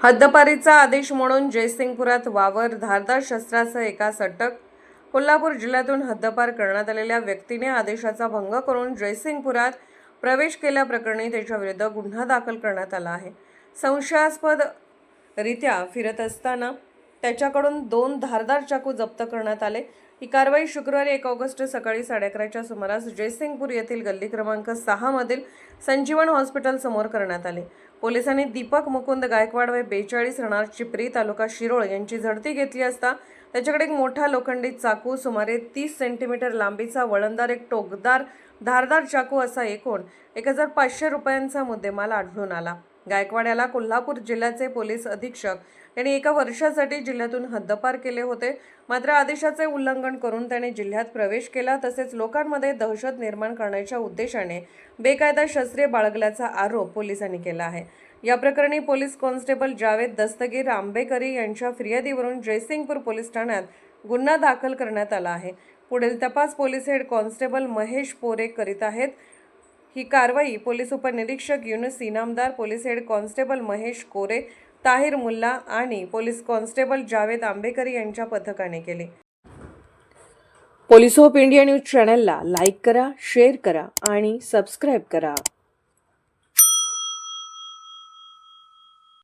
हद्दपारीचा आदेश म्हणून जयसिंगपुरात वावर, धारदार शस्त्रासह एकास अटक. कोल्हापूर जिल्ह्यातून हद्दपार करण्यात आलेल्या व्यक्तीने आदेशाचा भंग करून जयसिंगपुरात प्रवेश केल्याप्रकरणी त्याच्याविरुद्ध गुन्हा दाखल करण्यात आला आहे. संशयास्पद रित्या फिरत असताना त्याच्याकडून 2 धारदार चाकू जप्त करण्यात आले. ही कारवाई शुक्रवारी 1 ऑगस्ट सकाळी 11:30च्या सुमारास जयसिंगपूर येथील गल्ली क्रमांक 6 मधील संजीवन हॉस्पिटल समोर करण्यात आली. पोलिसांनी दीपक मुकुंद गायकवाड वय 42 राहणार चिपरी तालुका शिरोळ यांची झडती घेतली असता त्याच्याकडे एक मोठा लोखंडी चाकू, सुमारे 30 सेंटीमीटर लांबीचा वळणदार एक टोकदार धारदार चाकू असा एकूण 1500 रुपयांचा मुद्देमाल आढळून आला. गायकवाड याला कोल्हापूर जिल्ह्याचे पोलीस अधीक्षक यांनी 1 वर्षासाठी जिल्ह्यातून हद्दपार केले होते. मात्र आदेशाचे उल्लंघन करून त्याने जिल्ह्यात प्रवेश केला, तसेच लोकांमध्ये दहशत निर्माण करण्याच्या उद्देशाने बेकायदा शस्त्रे बाळगल्याचा आरोप पोलिसांनी केला आहे. या प्रकरणी पोलीस कॉन्स्टेबल जावेद दस्तगीर आंबेकरी यांच्या फिर्यादीवरून जयसिंगपूर पोलीस ठाण्यात गुन्हा दाखल करण्यात आला आहे. पुढील तपास पोलीस हेड कॉन्स्टेबल महेश पोरे करीत आहेत. ही कारवाई पोलीस उपनिरीक्षक Yunus Inamdar, police head constable Mahesh Kore, Tahir Mulla आणि पोलीस कॉन्स्टेबल जावेद आंबेकरी यांच्या पथकाने केली. पोलीस ऑफ इंडिया न्यूज चॅनलला लाईक करा, शेअर करा आणि सबस्क्राईब करा.